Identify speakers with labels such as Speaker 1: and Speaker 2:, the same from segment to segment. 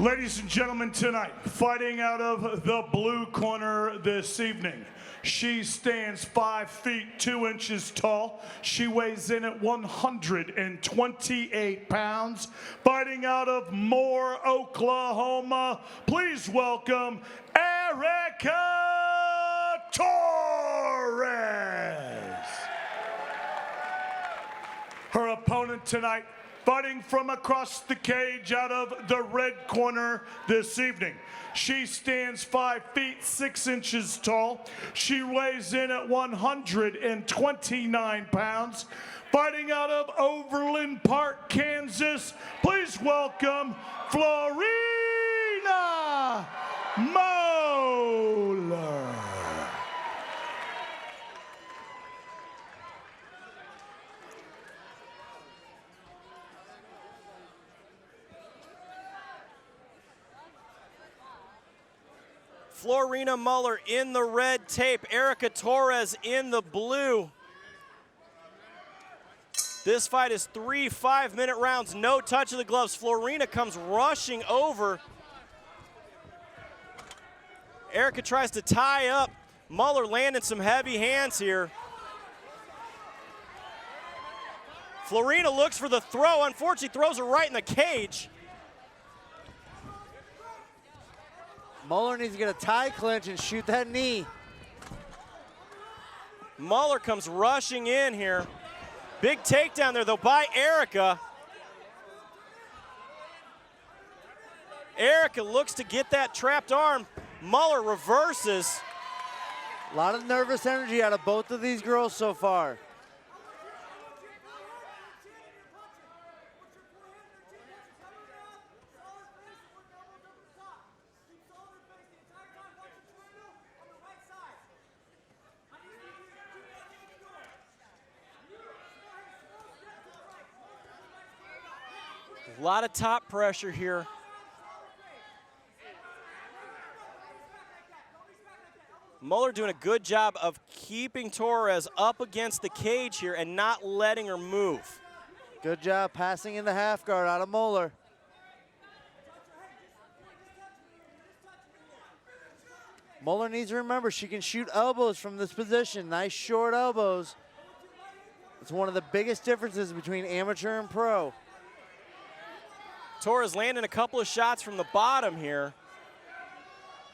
Speaker 1: Ladies and gentlemen, tonight, fighting out of the blue corner this evening, she stands 5 feet 2 inches tall. She weighs in at 128 pounds. Fighting out of Moore, Oklahoma, please welcome Erica Torres. Her opponent tonight, fighting from across the cage out of the red corner this evening. She stands 5 feet 6 inches tall. She weighs in at 129 pounds. Fighting out of Overland Park, Kansas, please welcome Florina Moeller.
Speaker 2: Florina Moeller in the red tape, Erica Torres in the blue. This fight is 3 5-minute rounds, no touch of the gloves. Florina comes rushing over. Erica tries to tie up. Moeller landing some heavy hands here. Florina looks for the throw, unfortunately throws her right in the cage.
Speaker 3: Moeller needs to get a tie clinch and shoot that knee.
Speaker 2: Moeller comes rushing in here. Big takedown there, though, by Erica. Erica looks to get that trapped arm. Moeller reverses.
Speaker 3: A lot of nervous energy out of both of these girls so far.
Speaker 2: A lot of top pressure here. Moeller doing a good job of keeping Torres up against the cage here and not letting her move.
Speaker 3: Good job passing in the half guard out of Moeller. Moeller needs to remember she can shoot elbows from this position. Nice short elbows. It's one of the biggest differences between amateur and pro.
Speaker 2: Torres landing a couple of shots from the bottom here,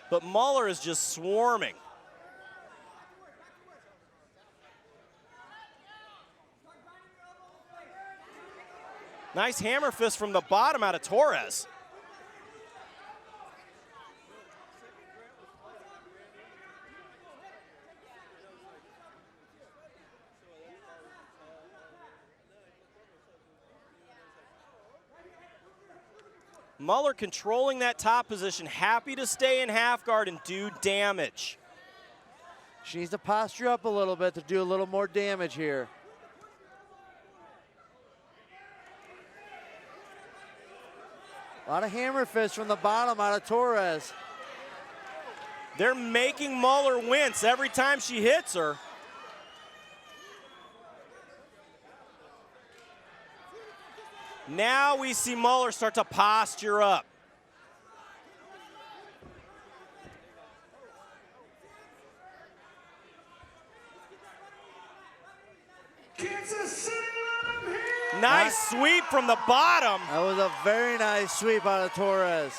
Speaker 2: but Moeller is just swarming. Nice hammer fist from the bottom out of Torres. Moeller controlling that top position, happy to stay in half guard and do damage.
Speaker 3: She needs to posture up a little bit to do a little more damage here. A lot of hammer fists from the bottom out of Torres.
Speaker 2: They're making Moeller wince every time she hits her. Now we see Moeller start to posture up. Nice sweep from the bottom.
Speaker 3: That was a very nice sweep out of Torres.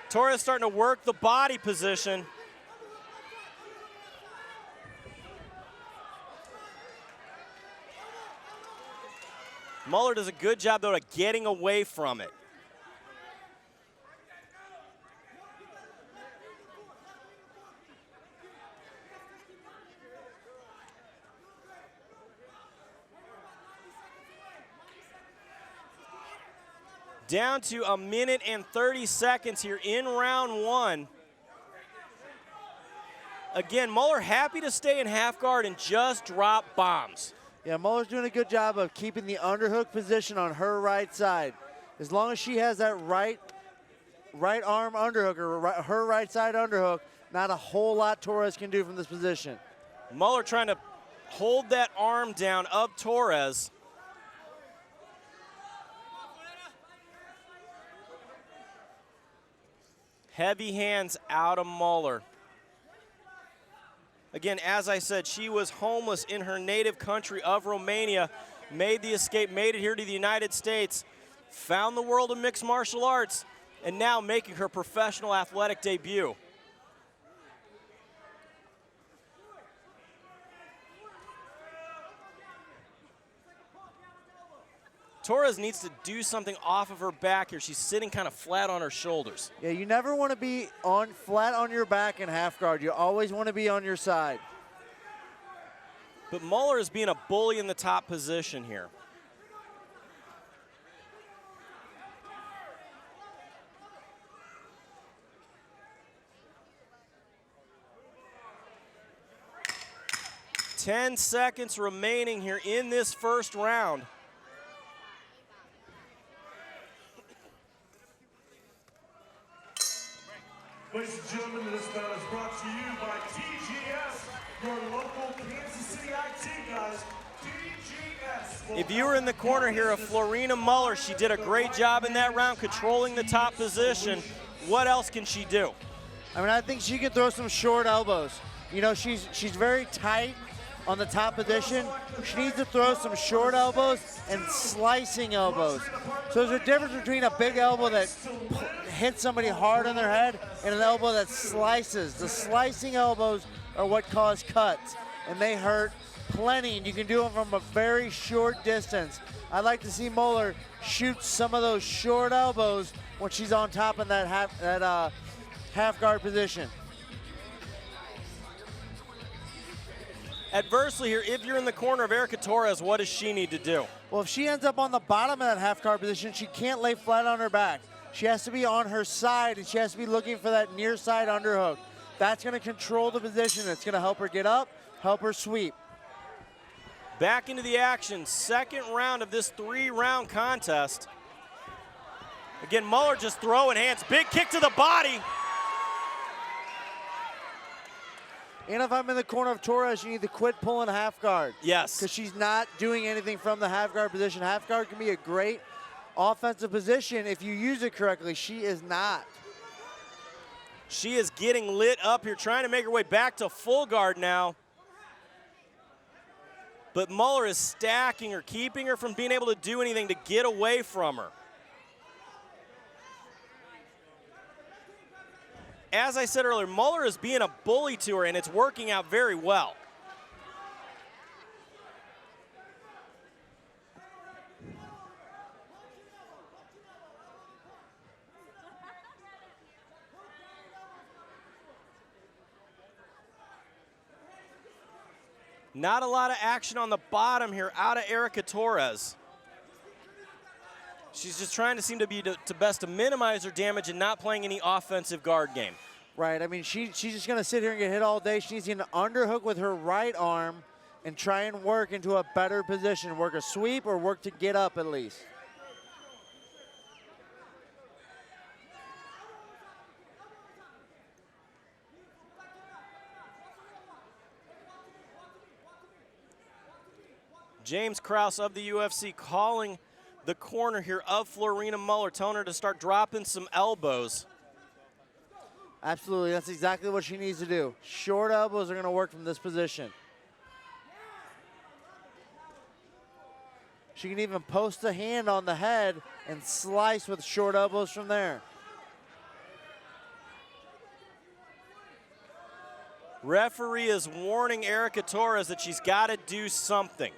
Speaker 2: Torres starting to work the body position. Moeller does a good job, though, of getting away from it. Down to 1 minute and 30 seconds here in round one. Again, Moeller happy to stay in half guard and just drop bombs.
Speaker 3: Yeah, Moeller's doing a good job of keeping the underhook position on her right side. As long as she has that right arm underhook or her right side underhook, Not a whole lot Torres can do from this position.
Speaker 2: Moeller trying to hold that arm down of Torres. Heavy hands out of Moeller. Again, as I said, she was homeless in her native country of Romania, made the escape, made it here to the United States, found the world of mixed martial arts, and now making her professional athletic debut. Torres needs to do something off of her back here. She's sitting kind of flat on her shoulders.
Speaker 3: Yeah, you never want to be flat on your back in half guard. You always want to be on your side.
Speaker 2: But Moeller is being a bully in the top position here. Ten seconds remaining here in this first round.
Speaker 1: Ladies and gentlemen, this bout is brought to you by TGS, your local Kansas City IT guys. TGS.
Speaker 2: If you were in the corner here of Florina Moeller, she did a great job in that round controlling the top position. What else can she do?
Speaker 3: I mean, I think she can throw some short elbows. You know, she's very tight on the top position. She needs to throw some short elbows and slicing elbows. So there's a difference between a big elbow that hits somebody hard on their head and an elbow that slices. The slicing elbows are what cause cuts, and they hurt plenty, and you can do them from a very short distance. I'd like to see Moeller shoot some of those short elbows when she's on top in that half guard position.
Speaker 2: Adversely here, if you're in the corner of Erica Torres, what does she need to do?
Speaker 3: Well, if she ends up on the bottom of that half guard position, she can't lay flat on her back. She has to be on her side, and she has to be looking for that near side underhook. That's going to control the position. It's going to help her get up, help her sweep.
Speaker 2: Back into the action, second round of this 3-round contest. Again, Moeller just throwing hands, big kick to the body.
Speaker 3: And if I'm in the corner of Torres, you need to quit pulling half guard.
Speaker 2: Yes.
Speaker 3: Because she's not doing anything from the half guard position. Half guard can be a great offensive position if you use it correctly. She is not.
Speaker 2: She is getting lit up here, trying to make her way back to full guard now. But Moeller is stacking her, keeping her from being able to do anything to get away from her. As I said earlier, Moeller is being a bully to her, and it's working out very well. Not a lot of action on the bottom here out of Erica Torres. She's just trying to seem to be to best to minimize her damage and not playing any offensive guard game.
Speaker 3: Right, I mean, she's just going to sit here and get hit all day. She needs to get an underhook with her right arm and try and work into a better position. Work a sweep or work to get up at least.
Speaker 2: James Krause of the UFC calling the corner here of Florina Moeller, telling her to start dropping some elbows.
Speaker 3: Absolutely, that's exactly what she needs to do. Short elbows are going to work from this position. She can even post a hand on the head and slice with short elbows from there.
Speaker 2: Referee is warning Erica Torres that she's got to do something.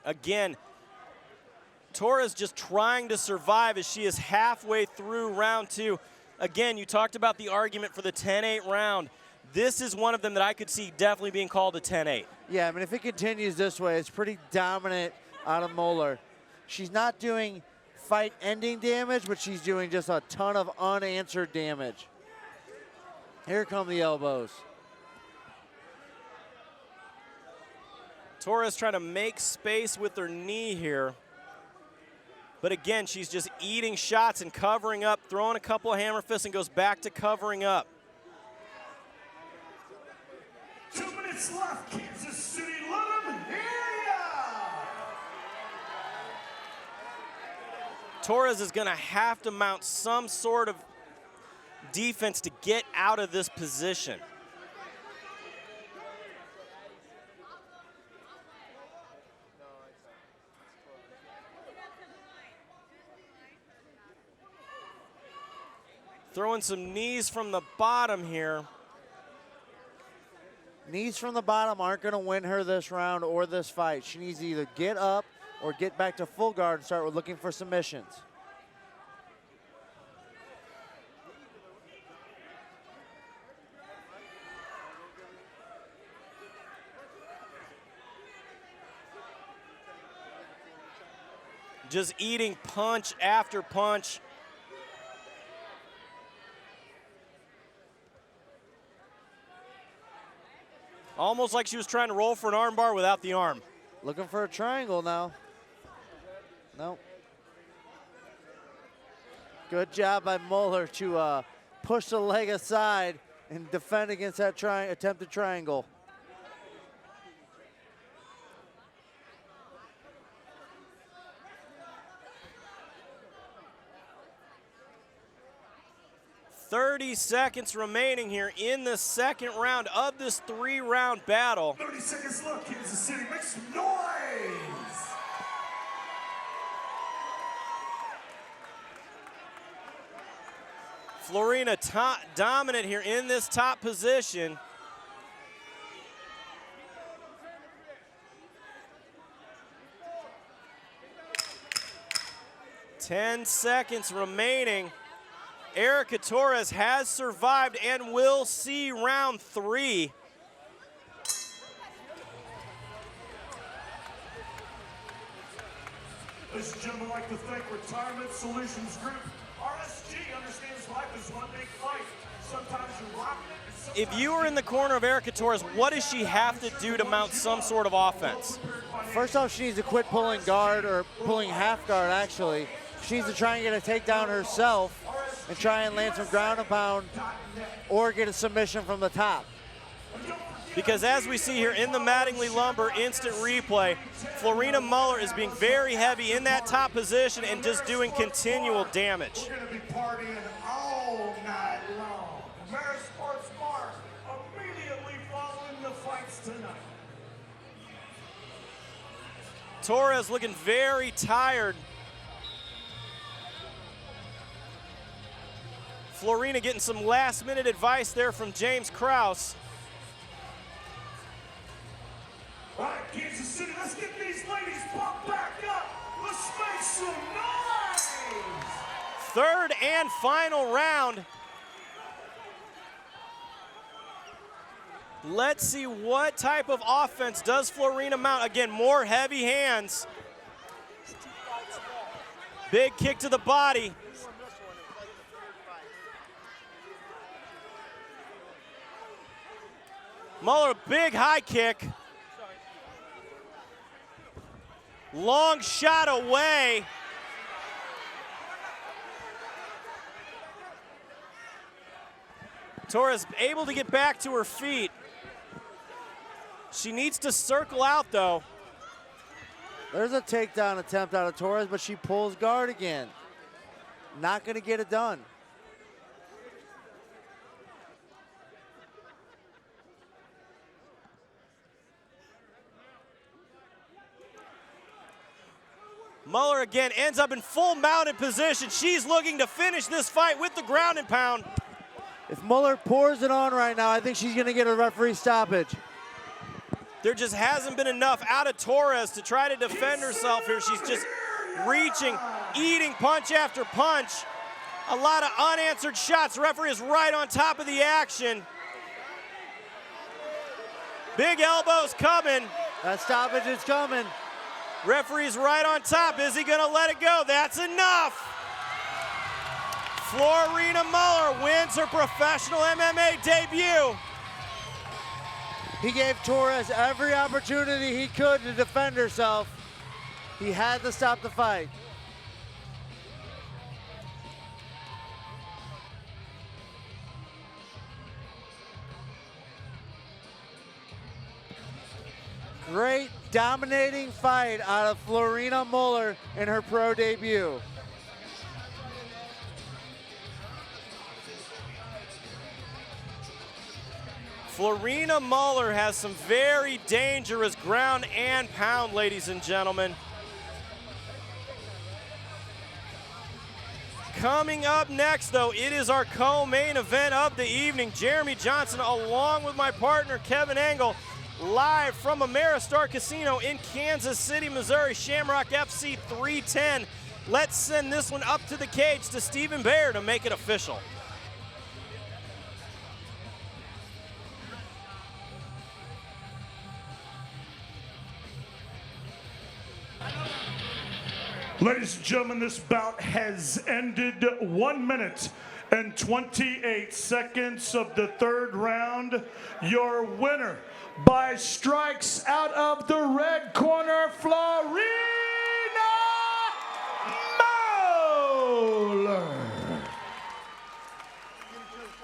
Speaker 2: Again, Torres just trying to survive as she is halfway through round 2. Again, you talked about the argument for the 10-8 round. This is one of them that I could see definitely being called a 10-8.
Speaker 3: Yeah, I mean, if it continues this way, it's pretty dominant out of Moeller. She's not doing fight-ending damage, but she's doing just a ton of unanswered damage. Here come the elbows.
Speaker 2: Torres trying to make space with her knee here. But again, she's just eating shots and covering up, throwing a couple of hammer fists and goes back to covering up.
Speaker 1: 2 minutes left, Kansas City, let 'em hear ya!
Speaker 2: Torres is gonna have to mount some sort of defense to get out of this position. Throwing some knees from the bottom here.
Speaker 3: Knees from the bottom aren't going to win her this round or this fight. She needs to either get up or get back to full guard and start looking for submissions.
Speaker 2: Just eating punch after punch. Almost like she was trying to roll for an armbar without the arm.
Speaker 3: Looking for a triangle now. Nope. Good job by Moeller to push the leg aside and defend against that attempted triangle.
Speaker 2: .30 seconds remaining here in the second round of this 3-round battle.
Speaker 1: 30 seconds left, Kansas City, make some noise!
Speaker 2: Florina dominant here in this top position. Ten seconds remaining. Erica Torres has survived and will see round 3.
Speaker 1: Ladies and gentlemen, I'd like to thank Retirement Solutions Group. RSG understands life is one big fight. Sometimes you rock it.
Speaker 2: If you were in the corner of Erica Torres, what does she have to do to mount some sort of offense?
Speaker 3: First off, she needs to quit pulling guard, or pulling half guard actually. She needs to try and get a takedown herself and try and land some ground and pound or get a submission from the top.
Speaker 2: Because as we see here in the Mattingly Lumber instant replay, Florina Moeller is being very heavy in that top position and just doing continual damage.
Speaker 1: We're going to be partying all night long. American Sports Bar immediately following the fights tonight.
Speaker 2: Torres looking very tired. Florina getting some last-minute advice there from James Krause.
Speaker 1: All right, Kansas City, let's get these ladies pumped back up. Let's make some noise!
Speaker 2: Third and final round. Let's see what type of offense does Florina mount. Again, more heavy hands. Big kick to the body. Moeller, big high kick. Long shot away. Torres able to get back to her feet. She needs to circle out though.
Speaker 3: There's a takedown attempt out of Torres, but she pulls guard again. Not going to get it done.
Speaker 2: Moeller again ends up in full mounted position. She's looking to finish this fight with the ground and pound.
Speaker 3: If Moeller pours it on right now, I think she's going to get a referee stoppage.
Speaker 2: There just hasn't been enough out of Torres to try to defend herself here. She's just reaching, eating punch after punch. A lot of unanswered shots. Referee is right on top of the action. Big elbows coming.
Speaker 3: That stoppage is coming.
Speaker 2: Referee's right on top. Is he gonna let it go? That's enough. Florina Moeller wins her professional MMA debut.
Speaker 3: He gave Torres every opportunity he could to defend herself. He had to stop the fight. Great dominating fight out of Florina Moeller in her pro debut.
Speaker 2: Florina Moeller has some very dangerous ground and pound, ladies and gentlemen. Coming up next, though, it is our co-main event of the evening. Jeremy Johnson, along with my partner, Kevin Engel, live from Ameristar Casino in Kansas City, Missouri, Shamrock FC 310. Let's send this one up to the cage to Stephen Bayer to make it official.
Speaker 1: Ladies and gentlemen, this bout has ended 1 minute and 28 seconds of the third round. Your winner by strikes out of the red corner, Florina Moeller.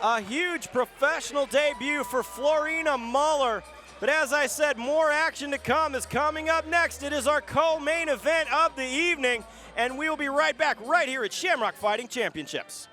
Speaker 2: A huge professional debut for Florina Moeller. But as I said, more action to come is coming up next. It is our co-main event of the evening, and we will be right back right here at Shamrock Fighting Championships.